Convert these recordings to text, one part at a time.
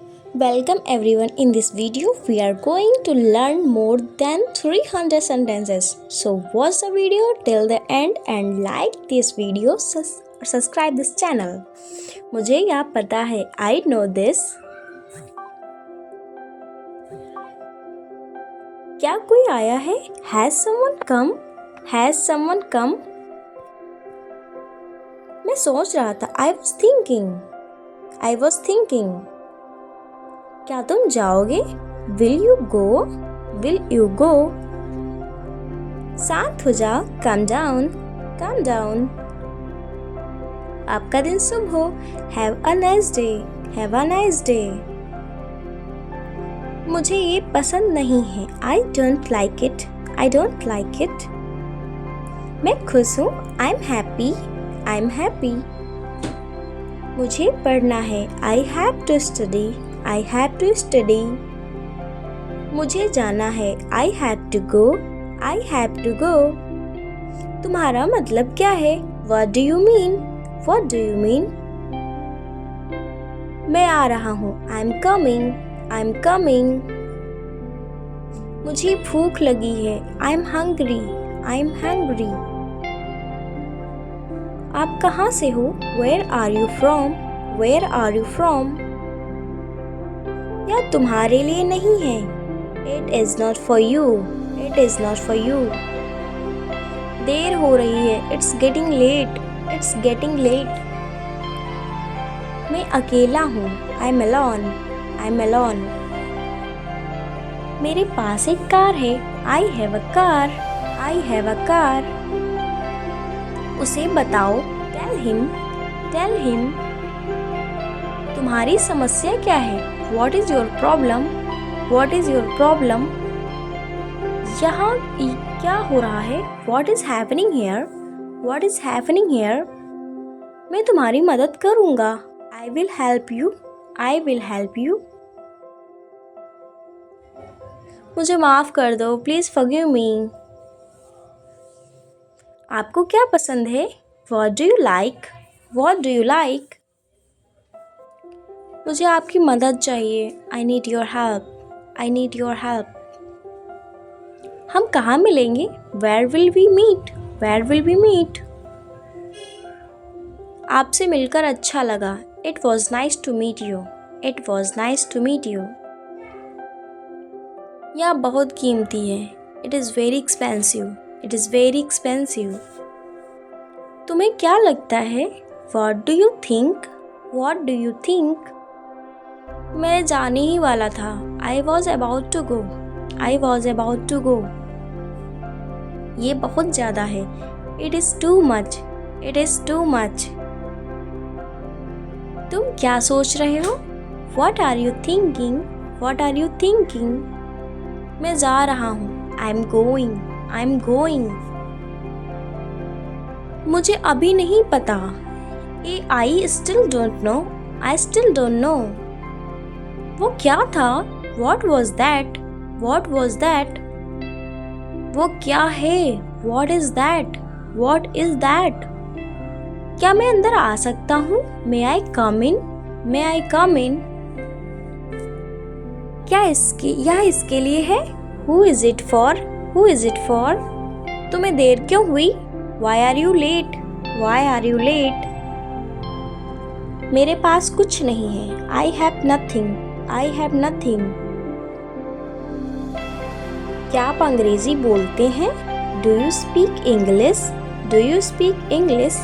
Welcome everyone. In this video, we are going to learn more than 300 sentences. So watch the video till the end and like this video, subscribe this channel. मुझे यह पता है, I know this. क्या कोई आया है? Has someone come? Has someone come? मैं सोच रहा था, I was thinking. क्या तुम जाओगे? Will you go? शांत हो जाओ, calm down. आपका दिन शुभ हो, have a nice day. मुझे ये पसंद नहीं है, I don't like it. मैं खुश हूँ, I'm happy. मुझे पढ़ना है, I have to study. मुझे जाना है, I have to go. तुम्हारा मतलब क्या है? What do you mean? मैं आ रहा हूँ, I'm coming. मुझे भूख लगी है, I'm hungry. आप कहाँ से हो? Where are you from? यह तुम्हारे लिए नहीं है, It is not for you. देर हो रही है, It's getting late. मैं अकेला हूँ, I'm alone. मेरे पास एक कार है, I have a car. उसे बताओ, tell him. तुम्हारी समस्या क्या है? What is your problem? यहाँ क्या हो रहा है? What is happening here? मैं तुम्हारी मदद करूँगा, I will help you. मुझे माफ़ कर दो, please forgive me. आपको क्या पसंद है? What do you like? मुझे आपकी मदद चाहिए, I need your help. हम कहाँ मिलेंगे? Where will we meet? आपसे मिलकर अच्छा लगा, It was nice to meet you. यह बहुत कीमती है, It is very expensive. तुम्हें क्या लगता है? What do you think? मैं जाने ही वाला था, I was about to go. ये बहुत ज़्यादा है, It is too much. तुम क्या सोच रहे हो? What are you thinking? मैं जा रहा हूँ, I'm going. मुझे अभी नहीं पता, I still don't know. वो क्या था? What was that? वो क्या है? What is that? क्या मैं अंदर आ सकता हूँ? May I come in? क्या यह इसके लिए है? Who is it for? तुम्हें देर क्यों हुई? Why are you late? मेरे पास कुछ नहीं है, I have nothing. क्या आप अंग्रेजी बोलते हैं? Do you speak English?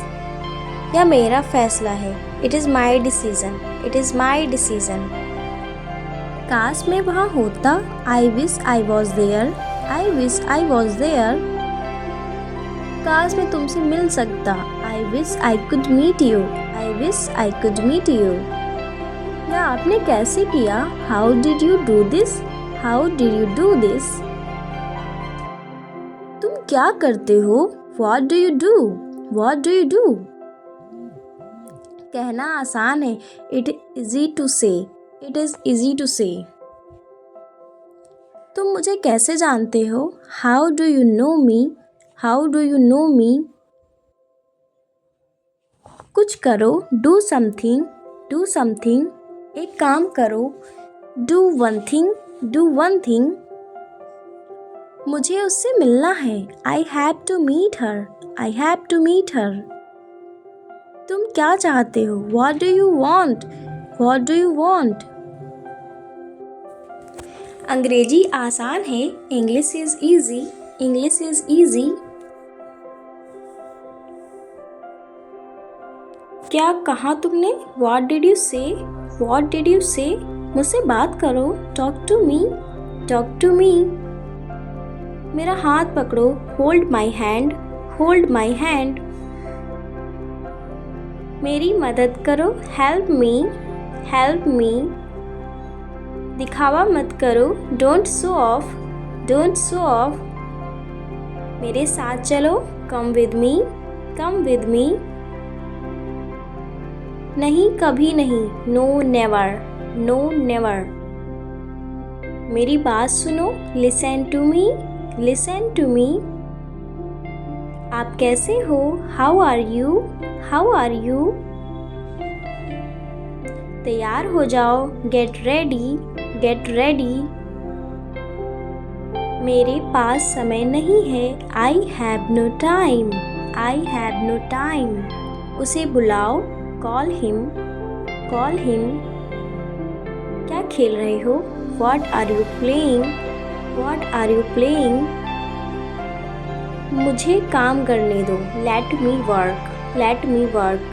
यह मेरा फैसला है, It is my decision. काश मैं वहाँ होता, I wish I was there. काश मैं तुमसे मिल सकता, I wish I could meet you. यह आपने कैसे किया? How did you do this? तुम क्या करते हो? What do you do? कहना आसान है, It is easy to say. तुम मुझे कैसे जानते हो? How do you know me? कुछ करो, do something. एक काम करो, do one thing, do one thing. मुझे उससे मिलना है, I have to meet her, I have to meet her. तुम क्या चाहते हो, what do you want, what do you want. अंग्रेजी आसान है, English is easy, English is easy. क्या कहा तुमने, what did you say, what did you say. मुझसे बात करो, talk to me, talk to me. मेरा हाथ पकड़ो, hold my hand, hold my hand. मेरी मदद करो, हेल्प मी, हेल्प मी। दिखावा मत करो, don't show off, don't show off. मेरे साथ चलो, come with me, come with me. नहीं कभी नहीं, नो नेवर, नो नेवर। मेरी बात सुनो, listen to me, listen to me. आप कैसे हो, how are you, how are you. तैयार हो जाओ, गेट रेडी, गेट रेडी। मेरे पास समय नहीं है, I have no time, I have no time. उसे बुलाओ, कॉल हिम, कॉल हिम। क्या खेल रहे हो, what are you playing, what are you playing. मुझे काम करने दो, let me work, let me work.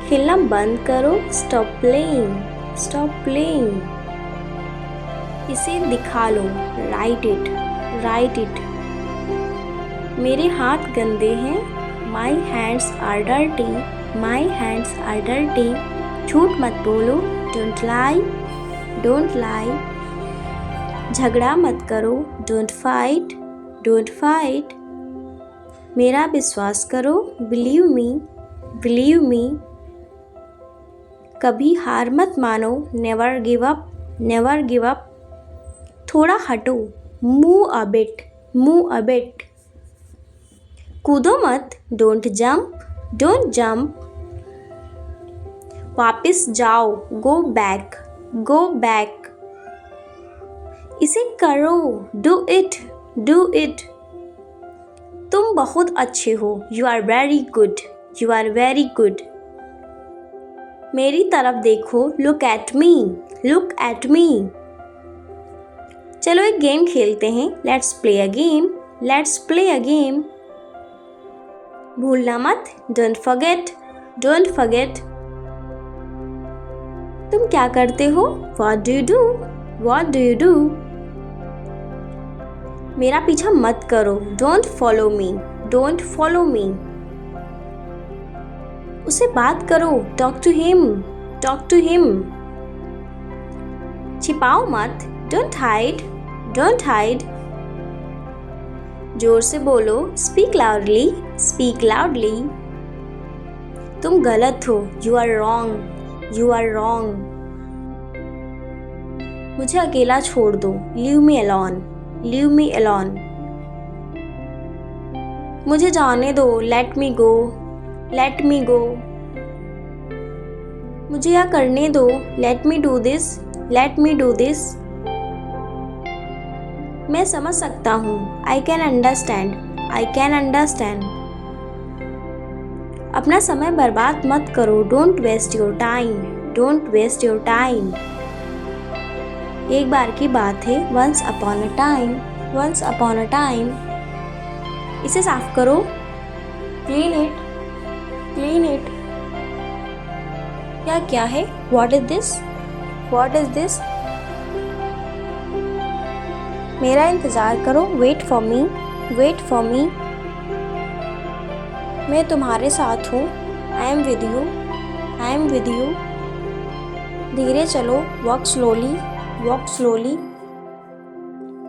खेलना बंद करो, स्टॉप प्लेइंग, स्टॉप प्लेइंग। इसे दिखा लो, राइट इट, राइट इट। मेरे हाथ गंदे हैं, my hands are dirty, my hands are dirty. झूठ मत बोलो, डोंट लाई, डोंट लाई। झगड़ा मत करो, डोंट फाइट, डोंट फाइट। मेरा विश्वास करो, बिलीव मी, बिलीव मी। कभी हार मत मानो, never give up, never give up. थोड़ा हटो, move a bit, move a bit. कूदो मत, डोंट जंप, डोंट जंप। वापस जाओ, गो बैक, गो बैक। इसे करो, डू इट, डू इट। तुम बहुत अच्छे हो, you are very good, you are very good. मेरी तरफ देखो, look at me, look at me. चलो एक गेम खेलते हैं, let's play a game, let's play a game. भूलना मत, डोंट फॉरगेट, डोंट फॉरगेट। तुम क्या करते हो, what do you do, what do you do. मेरा पीछा मत करो, don't follow me, don't follow me. उसे बात करो, talk to him, talk to him. छिपाओ मत, डोंट हाइड, डोंट हाइड। जोर से बोलो, स्पीक लाउडली, स्पीक लाउडली। तुम गलत हो, you are wrong, you are wrong. मुझे अकेला छोड़ दो, leave me alone, leave me alone. मुझे जाने दो, लेट मी गो, लेट मी गो। मुझे यह करने दो, let me do this, let me do this. मैं समझ सकता हूँ, I can understand, I can understand. अपना समय बर्बाद मत करो, don't waste your time, don't waste your time. एक बार की बात है, once upon a time, once upon a time. इसे साफ करो, क्लीन इट, क्लीन इट। क्या क्या है, what is this, what is this. मेरा इंतज़ार करो, wait for me, wait for me. मैं तुम्हारे साथ हूँ, I am with you, I am with you. धीरे चलो, वॉक स्लोली, वॉक स्लोली।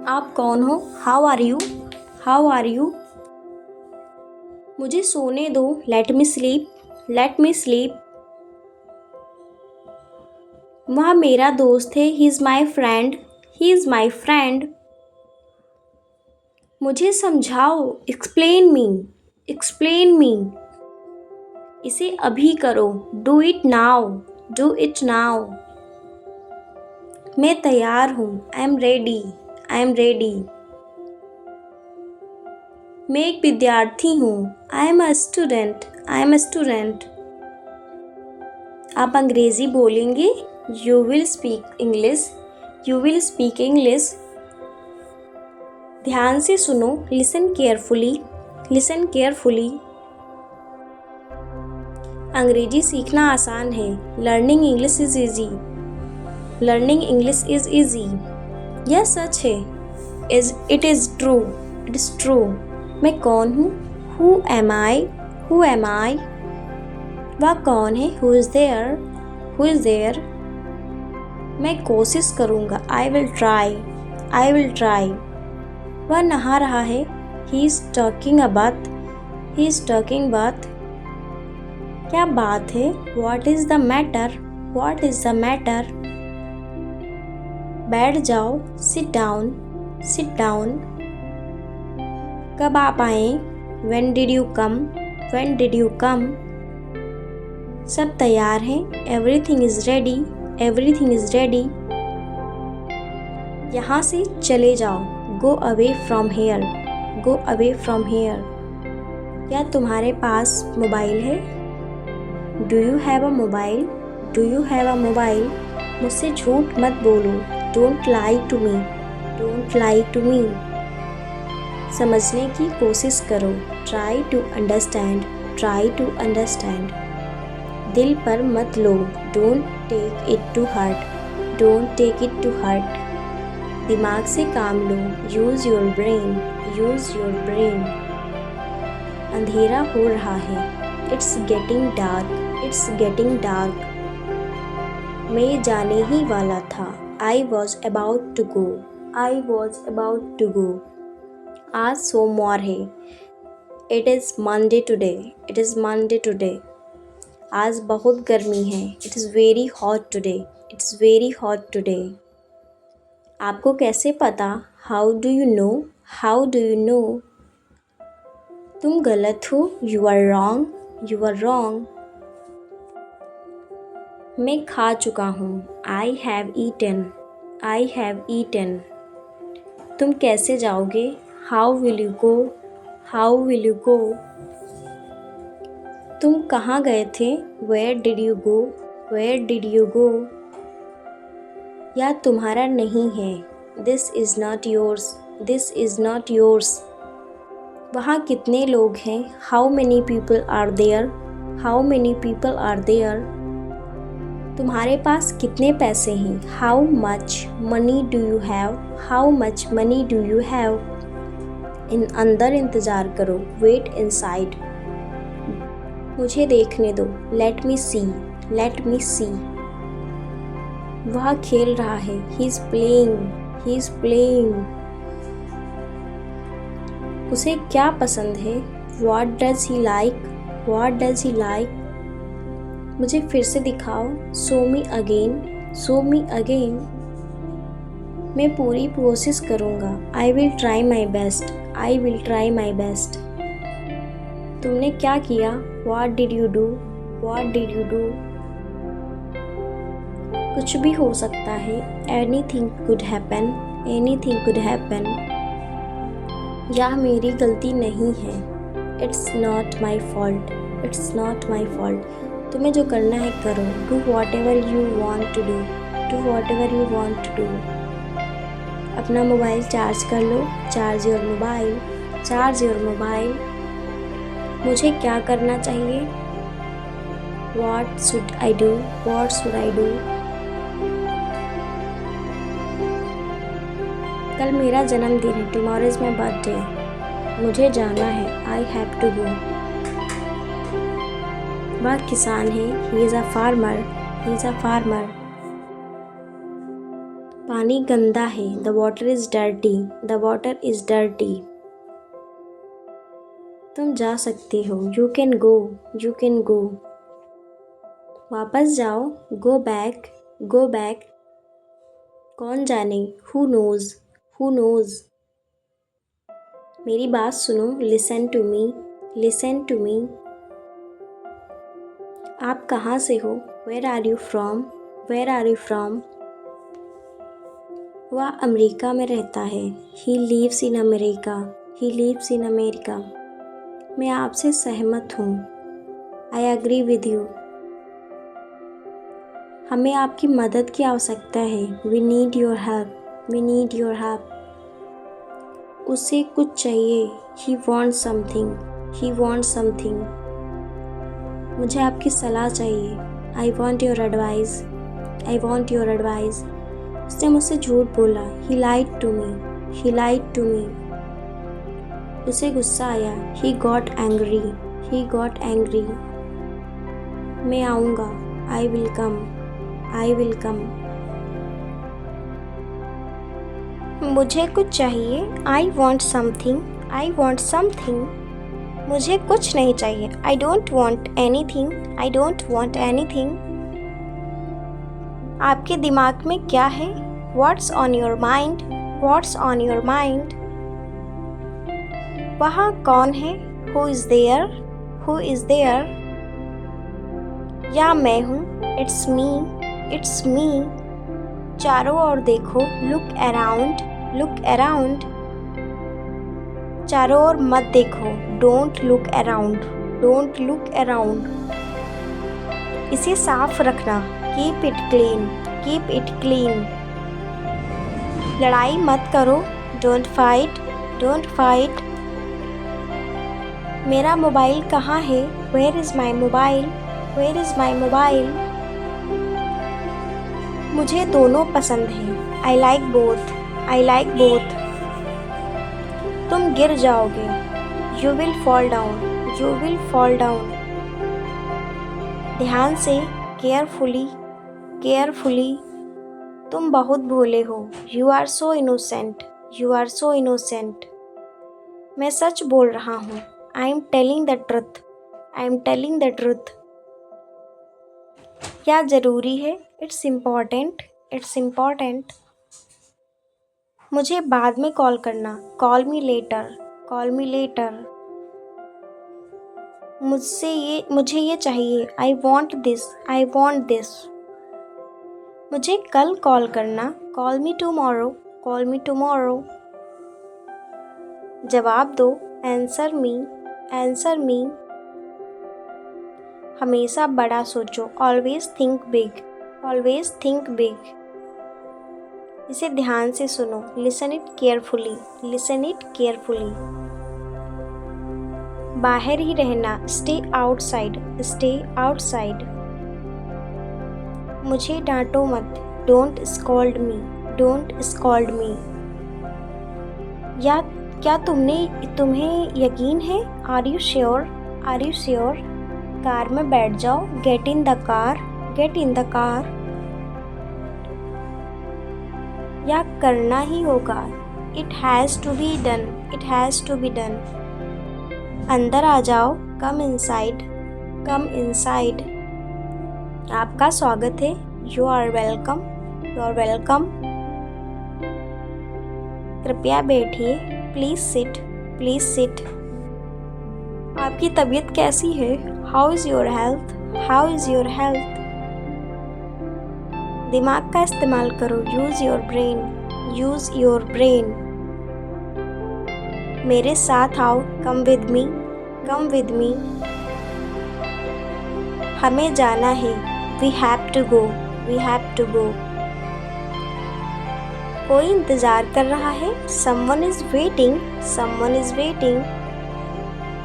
आप कौन हो, how are you, how are you. मुझे सोने दो, let me sleep, let me sleep. वह मेरा दोस्त है, he is my friend, he is my friend. मुझे समझाओ, एक्सप्लेन मी, एक्सप्लेन मी। इसे अभी करो, do it now, Do it now. मैं तैयार हूँ. I am ready. I am ready. मैं एक विद्यार्थी हूँ. I am a student. I am a student. आप अंग्रेजी बोलेंगे? You will speak English. You will speak English. ध्यान से सुनो. Listen carefully. Listen carefully. अंग्रेजी सीखना आसान है. Learning English is easy. Learning English is easy. यह सच है. It is true. It is true. मैं कौन हूँ? Who am I? Who am I? वह कौन है? Who is there? Who is there? मैं कोशिश करूँगा. I will try. I will try. वह नहा रहा है. He is taking a bath. He is taking bath. क्या बात है? What is the matter? What is the matter? बैठ जाओ. Sit down. Sit down. कब आप आए? When did you come? When did you come? सब तैयार हैं. Everything is ready. Everything is ready. यहाँ से चले जाओ. Go away from here. Go away from here. क्या तुम्हारे पास मोबाइल है? Do you have a mobile? Do you have a mobile? मुझसे झूठ मत बोलो. Don't lie to me. Don't lie to me. समझने की कोशिश करो. Try to understand. Try to understand. दिल पर मत लो. Don't take it to heart. Don't take it to heart. दिमाग से काम लो. Use your brain. Use your brain. अंधेरा हो रहा है. It's getting dark. It's getting dark. मैं जाने ही वाला था. I was about to go. I was about to go. आज सोमवार है. It is Monday today. It is Monday today. आज बहुत गर्मी है. It is very hot today. It's very hot today. आपको कैसे पता? How do you know? How do you know? तुम गलत हो. You are wrong. You are wrong. मैं खा चुका हूँ. I have eaten. I have eaten. तुम कैसे जाओगे? How will you go? How will you go? तुम कहाँ गए थे? Where did you go? Where did you go? यह तुम्हारा नहीं है. This is not yours. This is not yours. वहाँ कितने लोग हैं? How many people are there? How many people are there? तुम्हारे पास कितने पैसे हैं? How much money do you have? How much money do you have? अंदर इंतज़ार करो. Wait inside. मुझे देखने दो. Let me see. Let me see. वह खेल रहा है. He is playing. He is playing. उसे क्या पसंद है? What does he like? What does he like? मुझे फिर से दिखाओ. Show me again. Show me again. मैं पूरी कोशिश करूँगा. I will try my best. I will try my best. तुमने क्या किया? What did you do? What did you do? कुछ भी हो सकता है. Anything could happen. Anything could happen. यह मेरी गलती नहीं है. It's not my fault. It's not my fault. तुम्हें जो करना है करो. Do whatever you want to do. Do whatever you want to do. अपना मोबाइल चार्ज कर लो. Charge your mobile. Charge your mobile. मुझे क्या करना चाहिए? What should I do? What should I do? कल मेरा जन्मदिन है. Tomorrow is my birthday. मुझे जाना है. I have to go. वह किसान है. He is a farmer. He is a farmer. पानी गंदा है. The water is dirty. The water is dirty. तुम जा सकती हो. You can go. You can go. वापस जाओ. Go back. Go back. कौन जाने? Who knows? Who knows? मेरी बात सुनो. Listen to me. Listen to me. आप कहाँ से हो? Where are you from? Where are you from? वह अमेरिका में रहता है। He lives in America. He lives in America. मैं आपसे सहमत हूँ। I agree with you. हमें आपकी मदद की आवश्यकता है। We need your help. We need your help. उसे कुछ चाहिए। He wants something. He wants something. मुझे आपकी सलाह चाहिए। I want your advice. I want your advice. उसने मुझसे झूठ बोला। He lied to me. He lied to me. उसे गुस्सा आया। He got angry. He got angry. मैं आऊँगा। I will come. I will come. मुझे कुछ चाहिए। I want something. I want something. मुझे कुछ नहीं चाहिए। I don't want anything. I don't want anything. आपके दिमाग में क्या है? What's on your mind? What's on your mind? वहाँ कौन है? Who is there? Who is there? या मैं हूँ। It's me. It's me. चारों ओर देखो। Look around. Look around. चारों ओर मत देखो। Don't look around. Don't look around. इसे साफ रखना। Keep it clean. Keep it clean. लड़ाई मत करो। Don't fight. Don't fight. मेरा मोबाइल कहाँ है? Where is my mobile? Where is my mobile? मुझे दोनों पसंद हैं। I like both. I like both. तुम गिर जाओगे। You will fall down. You will fall down. ध्यान से। Carefully. Carefully. तुम बहुत भोले हो। You are so innocent. You are so innocent. मैं सच बोल रहा हूँ। I am telling the truth. I am telling the truth. क्या ज़रूरी है? It's important. It's important. मुझे बाद में कॉल करना। Call me later. Call me later. मुझे ये चाहिए। I want this. I want this. मुझे कल कॉल करना। Call me tomorrow. Call me tomorrow. जवाब दो। Answer me. Answer me. हमेशा बड़ा सोचो। Always think big. Always think big. इसे ध्यान से सुनो। Listen it carefully. Listen it carefully. बाहर ही रहना। Stay outside. Stay outside. मुझे डांटो मत। Don't scold me. Don't scold me. या क्या तुम्हें यकीन है? Are you sure? Are you sure? Car में बैठ जाओ। Get in the car. Get in the car. या करना ही होगा। It has to be done. It has to be done. अंदर आ जाओ। Come inside. Come inside. आपका स्वागत है। You are welcome. You are welcome. कृपया बैठिए। Please sit. Please sit. आपकी तबीयत कैसी है? How is your health? How is your health? दिमाग का इस्तेमाल करो। Use your brain. Use your brain. मेरे साथ आओ। Come with me. Come with me. हमें जाना है। We have to go. We have to go. कोई इंतज़ार कर रहा है। Someone is waiting. Someone is waiting.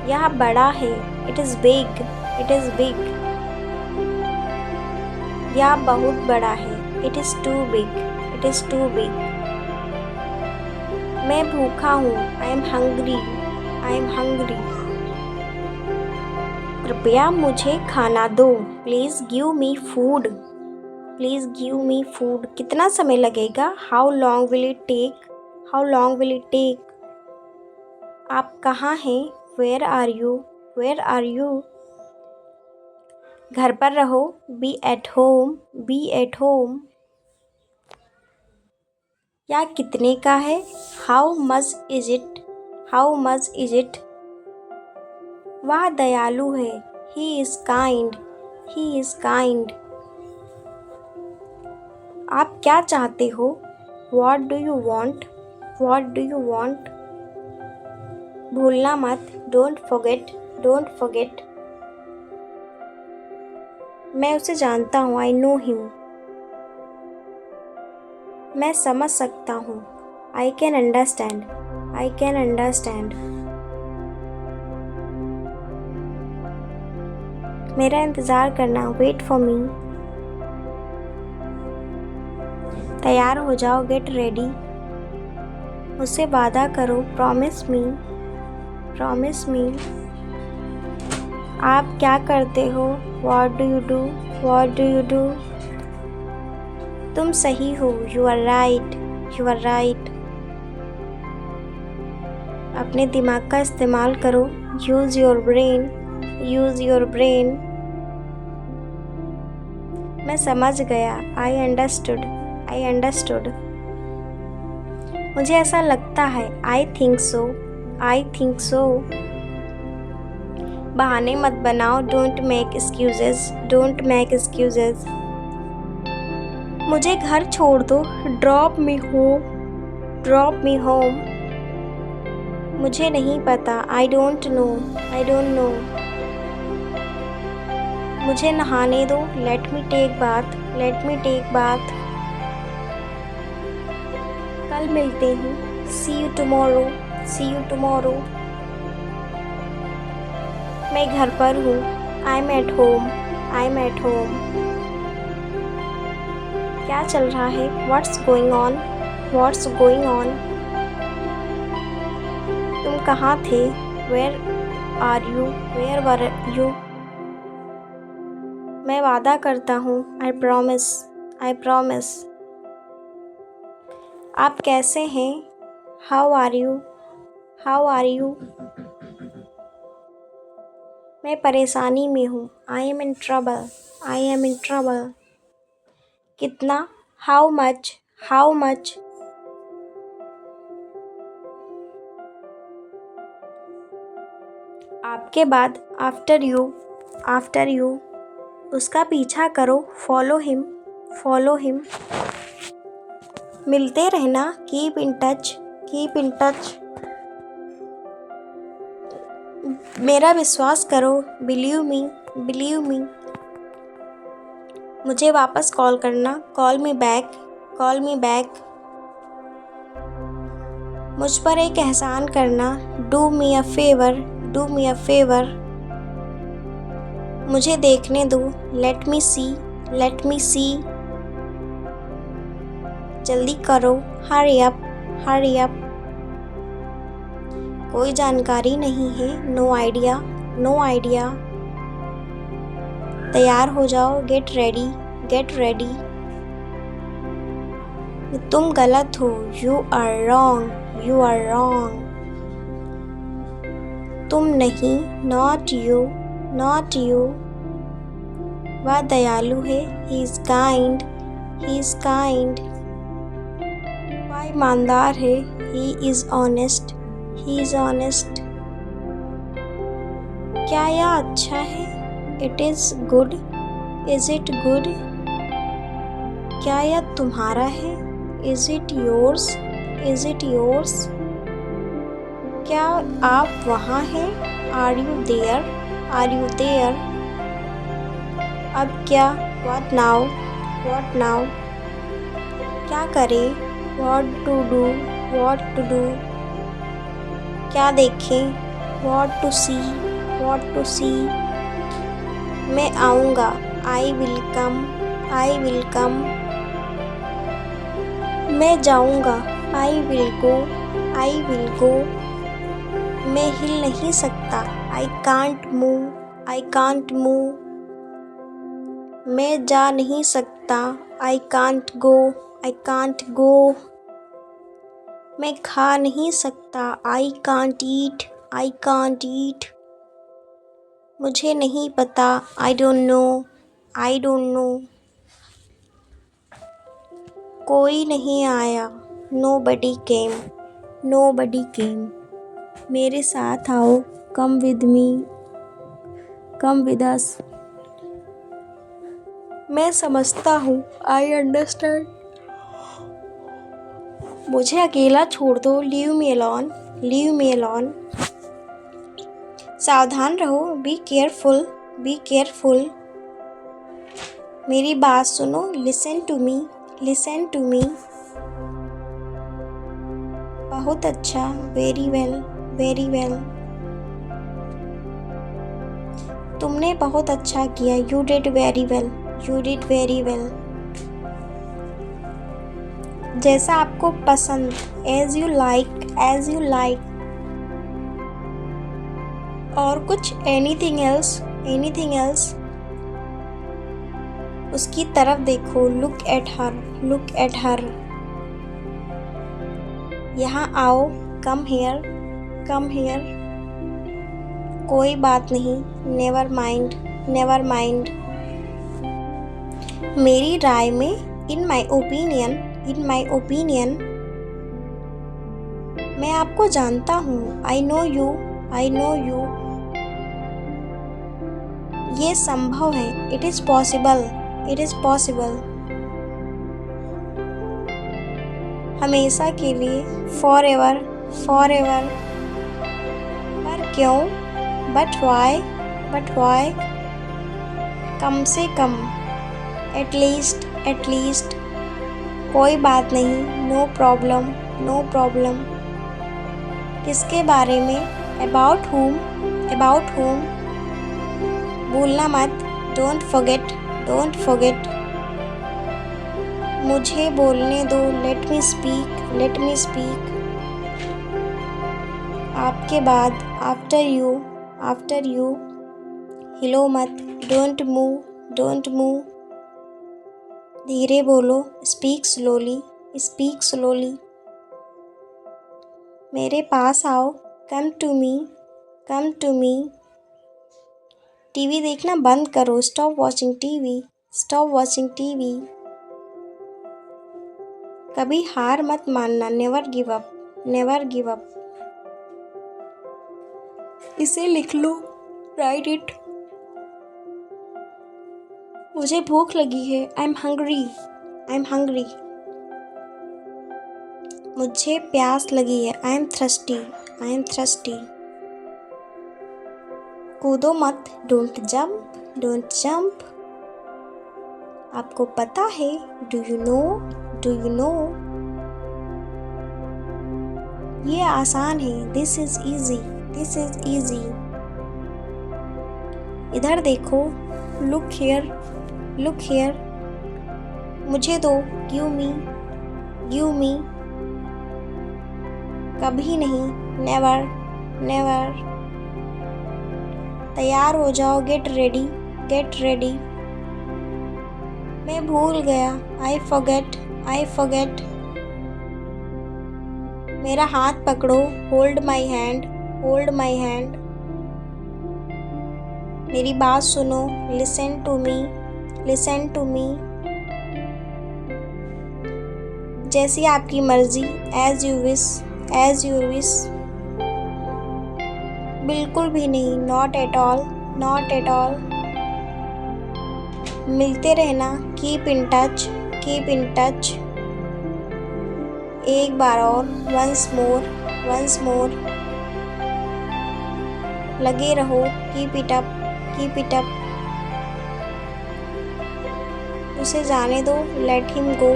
यह बड़ा है। It is big. It is big. यह बहुत बड़ा है। It is too big. It is too big. मैं भूखा हूँ। I am hungry. I am hungry. कृपया मुझे खाना दो। Please give me food. Please give me food. कितना समय लगेगा? How long will it take? How long will it take? आप कहाँ हैं? Where are you? Where are you? घर पर रहो। Be at home. Be at home. या कितने का है? How much is it? How much is it? वह दयालु है। He is kind. He is kind. आप क्या चाहते हो? What do you want? What do you want? भूलना मत, don't forget, don't forget. मैं उसे जानता हूँ, I know him. मैं समझ सकता हूँ, I can understand, I can understand. मेरा इंतज़ार करना, wait for me. तैयार हो जाओ, get ready. मुझसे वादा करो, promise me, promise me. आप क्या करते हो? What do you do? What do you do? तुम सही हो, you are right, you are right. अपने दिमाग का इस्तेमाल करो, use your brain, use your brain. मैं समझ गया, I understood, I understood. मुझे ऐसा लगता है, I think so, I think so. बहाने मत बनाओ, don't make excuses, don't make excuses. मुझे घर छोड़ दो, drop me home, drop me home. मुझे नहीं पता, I don't know, I don't know. मुझे नहाने दो, let me take bath, let me take bath. कल मिलते हैं, see you tomorrow, see you tomorrow. मैं घर पर हूँ, I'm at home, I'm at home. क्या चल रहा है? What's going on, what's going on? तुम कहाँ थे? Where are you, where were you? मैं वादा करता हूँ, I promise, I promise. आप कैसे हैं? How are you, how are you? मैं परेशानी में हूँ, I am in trouble, I am in trouble. कितना? How much, how much? आपके बाद, after you, after you. उसका पीछा करो, follow him, follow him. मिलते रहना, keep in touch, keep in touch. मेरा विश्वास करो, believe me, believe me. मुझे वापस कॉल करना, call me back, call me back. मुझ पर एक एहसान करना, do me a favor, do me a favor. मुझे देखने दो, let me see, let me see. जल्दी करो, hurry up, hurry up. कोई जानकारी नहीं है, no idea, no idea. तैयार हो जाओ, get ready, get ready. तुम गलत हो, you are wrong, you are wrong. तुम नहीं, not you, not you. वह दयालु है, he is kind, he is kind. वह ईमानदार है, he is honest, he is honest. क्या यह अच्छा है? It is good, is it good? क्या यह तुम्हारा है? Is it yours, is it yours? क्या आप वहाँ हैं? Are you there, are you there? अब क्या? What now, what now? क्या करें? What to do, what to do? क्या देखें? What to see, what to see? मैं आऊँगा, I will come, I will come. मैं जाऊँगा, I will go, I will go. मैं हिल नहीं सकता, I can't move, I can't move. मैं जा नहीं सकता, I can't go, I can't go. मैं खा नहीं सकता, I can't eat, I can't eat. मुझे नहीं पता, I don't know, I don't know. कोई नहीं आया, nobody came, nobody came. मेरे साथ आओ, come with me, come with us. मैं समझता हूँ, I understand, मुझे अकेला छोड़ दो, leave me alone, leave me alone. सावधान रहो, बी केयरफुल, बी केयरफुल। मेरी बात सुनो, listen to me, listen to me. बहुत अच्छा, वेरी वेल, वेरी वेल। तुमने बहुत अच्छा किया, you did very well, you did very well. जैसा आपको पसंद, as you like, as you like. और कुछ, एनीथिंग एल्स, एनीथिंग एल्स। उसकी तरफ देखो, look at her, look at her. यहाँ आओ, कम हेयर, कम हेयर। कोई बात नहीं, नेवर माइंड, नेवर माइंड। मेरी राय में, इन my opinion, in my opinion. मैं आपको जानता हूँ, I know you, I know you. ये संभव है, it is possible, it is possible. हमेशा के लिए, फॉर एवर, फॉर एवर। पर क्यों, बट वाई, बट वाई। कम से कम, एट लीस्ट, एट लीस्ट। कोई बात नहीं, नो प्रॉब्लम, नो प्रॉब्लम। किसके बारे में, अबाउट whom, अबाउट whom। भूलना मत, डोंट फॉरगेट, डोंट फॉरगेट। मुझे बोलने दो, let me speak, let me speak. आपके बाद, आफ्टर यू, आफ्टर यू। हिलो मत, डोंट मूव, डोंट मूव। धीरे बोलो, स्पीक स्लोली, स्पीक स्लोली। मेरे पास आओ, come to me, come to me. TV देखना बंद करो, stop watching TV, stop watching TV. कभी हार मत मानना, never give up, never give up. इसे लिख लो, राइट इट। मुझे भूख लगी है, I am hungry, I am hungry. मुझे प्यास लगी है, I am thirsty, I am thirsty. कूदो मत, डोंट जंप, डोंट जंप। आपको पता है, do you know, do you no. ये आसान है, this is easy, this is easy. इधर देखो, लुक हियर, लुक हियर। मुझे दो, गिव मी, गिव मी। कभी नहीं, नेवर, नेवर। तैयार हो जाओ, गेट रेडी, गेट रेडी। मैं भूल गया, आई फॉरगेट, आई फॉरगेट। मेरा हाथ पकड़ो, hold my hand, hold my hand. मेरी बात सुनो, listen to me, listen to me. जैसी आपकी मर्जी, as you wish, as you wish. बिल्कुल भी नहीं, not at all, not at all. मिलते रहना, keep in touch, keep in touch. एक बार और, वंस मोर, वंस मोर। लगे रहो, keep it up, keep it up. उसे जाने दो, let him go,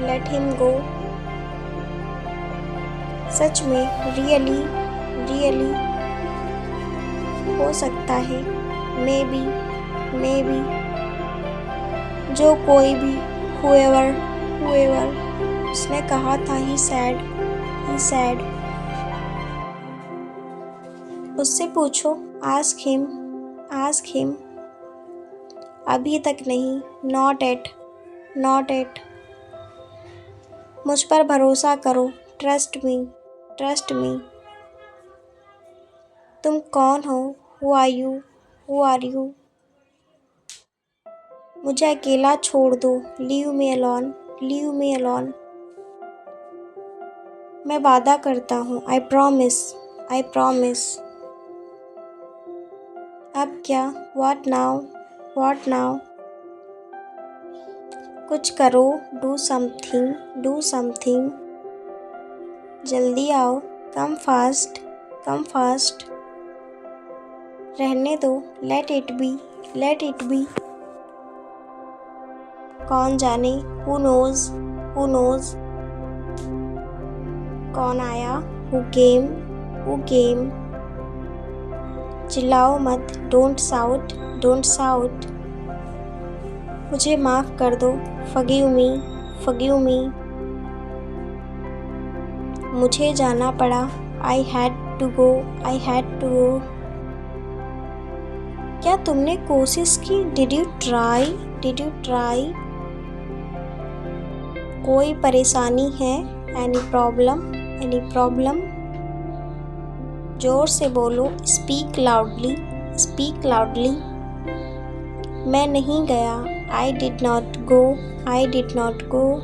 let him go. सच में, रियली, रियली। हो सकता है, मे बी, मे बी। जो कोई भी, whoever, whoever। उसने कहा था, he said, he said। उससे पूछो, ask him, ask him। अभी तक नहीं, not yet, not yet। मुझ पर भरोसा करो, trust me, trust me। तुम कौन हो, who are you, who are you। मुझे अकेला छोड़ दो, leave me alone, leave me alone। मैं वादा करता हूँ, I promise, I promise। अब क्या, what now, what now। कुछ करो, do something, do something। जल्दी आओ, कम फास्ट, कम फास्ट। रहने दो, let it be, let it be. कौन जाने, हु नोज, हु नोज। कौन आया, हु केम, हु केम। चिल्लाओ मत, डोंट साउट, डोंट साउट। मुझे माफ़ कर दो, फॉरगिव मी, फॉरगिव मी। मुझे जाना पड़ा, I had to go, I had to go. क्या तुमने कोशिश की, did you try, did you try. कोई परेशानी है, एनी प्रॉब्लम, एनी प्रॉब्लम। जोर से बोलो, स्पीक लाउडली, स्पीक लाउडली। मैं नहीं गया, I did not go, I did not go.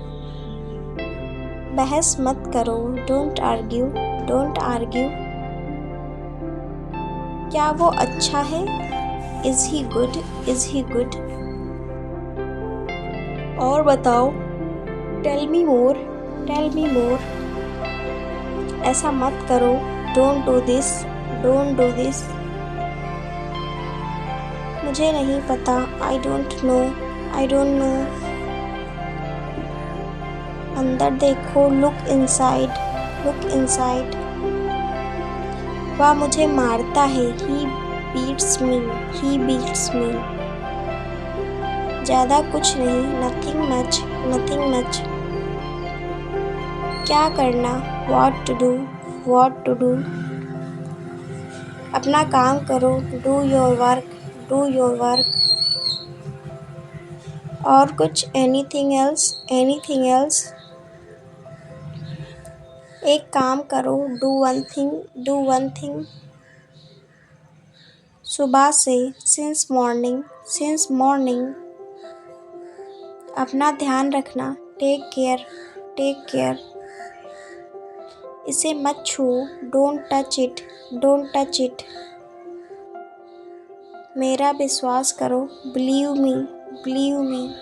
बहस मत करो, डोंट आर्ग्यू, डोंट आर्ग्यू। क्या वो अच्छा है, is he good, is he good. और बताओ, टेल मी मोर, टेल मी मोर। ऐसा मत करो, don't do this, don't do this. मुझे नहीं पता, I don't know, I don't know. अंदर देखो, लुक इनसाइड, लुक इनसाइड। वह मुझे मारता है, ही बीट्स मी, ही बीट्स मी। ज़्यादा कुछ नहीं, नथिंग मच, नथिंग मच। क्या करना, what to do, what to do. अपना काम करो, do your work, do your work. और कुछ, एनीथिंग एल्स, एनीथिंग एल्स। एक काम करो, do one thing, do one thing. सुबह से, सिंस मॉर्निंग, सिंस मॉर्निंग। अपना ध्यान रखना, टेक केयर, टेक केयर। इसे मत छुओ, don't touch it, don't touch it. मेरा विश्वास करो, बिलीव मी, बिलीव मी।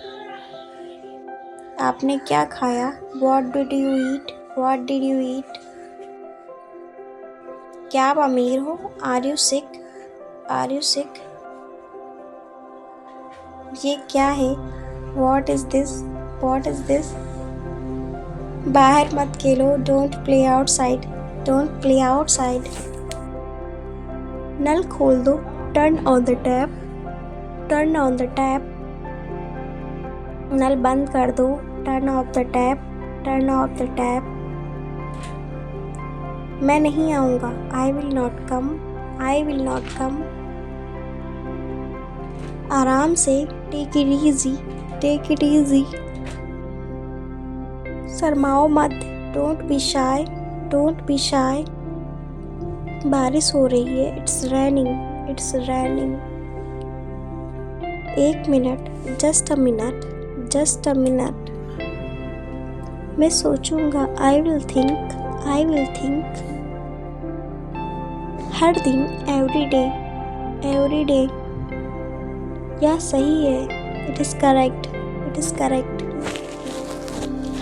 आपने क्या खाया, what did you eat, what did you eat. क्या आप अमीर हो, are you sick, are you sick. ये क्या है, what is this, what is this. बाहर मत खेलो, don't play outside, don't play outside. नल खोल दो, turn on the tap, turn on the tap. नल बंद कर दो, turn off the tap, turn off the tap. मैं नहीं आऊँगा, I will not come, I will not come. आराम से, take it easy, take it easy. शर्माओ मत, don't be shy, don't be shy. बारिश हो रही है, इट्स रेनिंग, इट्स रेनिंग। एक minute, just a minute, just a minute. मैं सोचूंगा, I will think, I will think. हर दिन, एवरी डे, एवरी डे। यह सही है, it is correct, it is correct.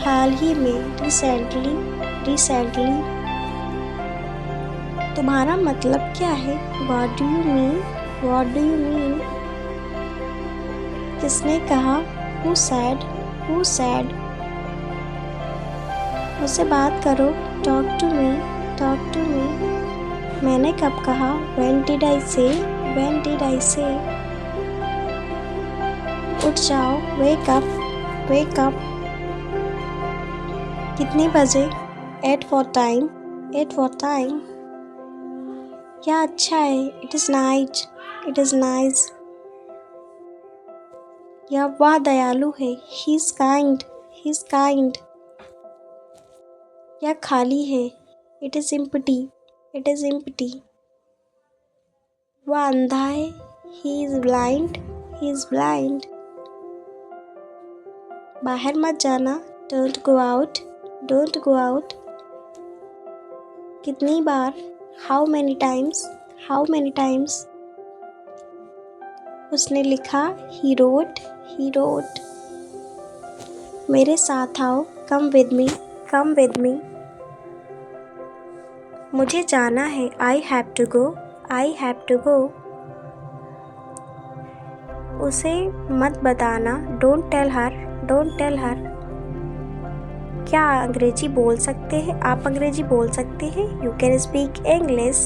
हाल ही में, रिसेंटली, रिसेंटली। तुम्हारा मतलब क्या है, what do you mean, what do you mean. किसने कहा, हु सैड, हु सैड। मुझसे बात करो, talk to me, talk to me. मैंने कब कहा, व्हेन डिड आई से, व्हेन डिड आई से। उठ जाओ, वेक अप, वेक अप। कितने बजे, at for time, at for time. क्या अच्छा है, it is nice, it is nice. यह वह दयालु है, he is kind, he is kind. यह खाली है, it is empty, it is empty. वह अंधा है, he is blind, he is blind. बाहर मत जाना, don't go out, don't go out. कितनी बार, how many times, how many times. उसने लिखा, ही रोट, ही रोट। मेरे साथ आओ, come with me, come with me. मुझे जाना है, I have to go, I have to go. उसे मत बताना, don't tell her, don't tell her. क्या अंग्रेजी बोल सकते हैं? आप अंग्रेजी बोल सकते हैं? You can speak English.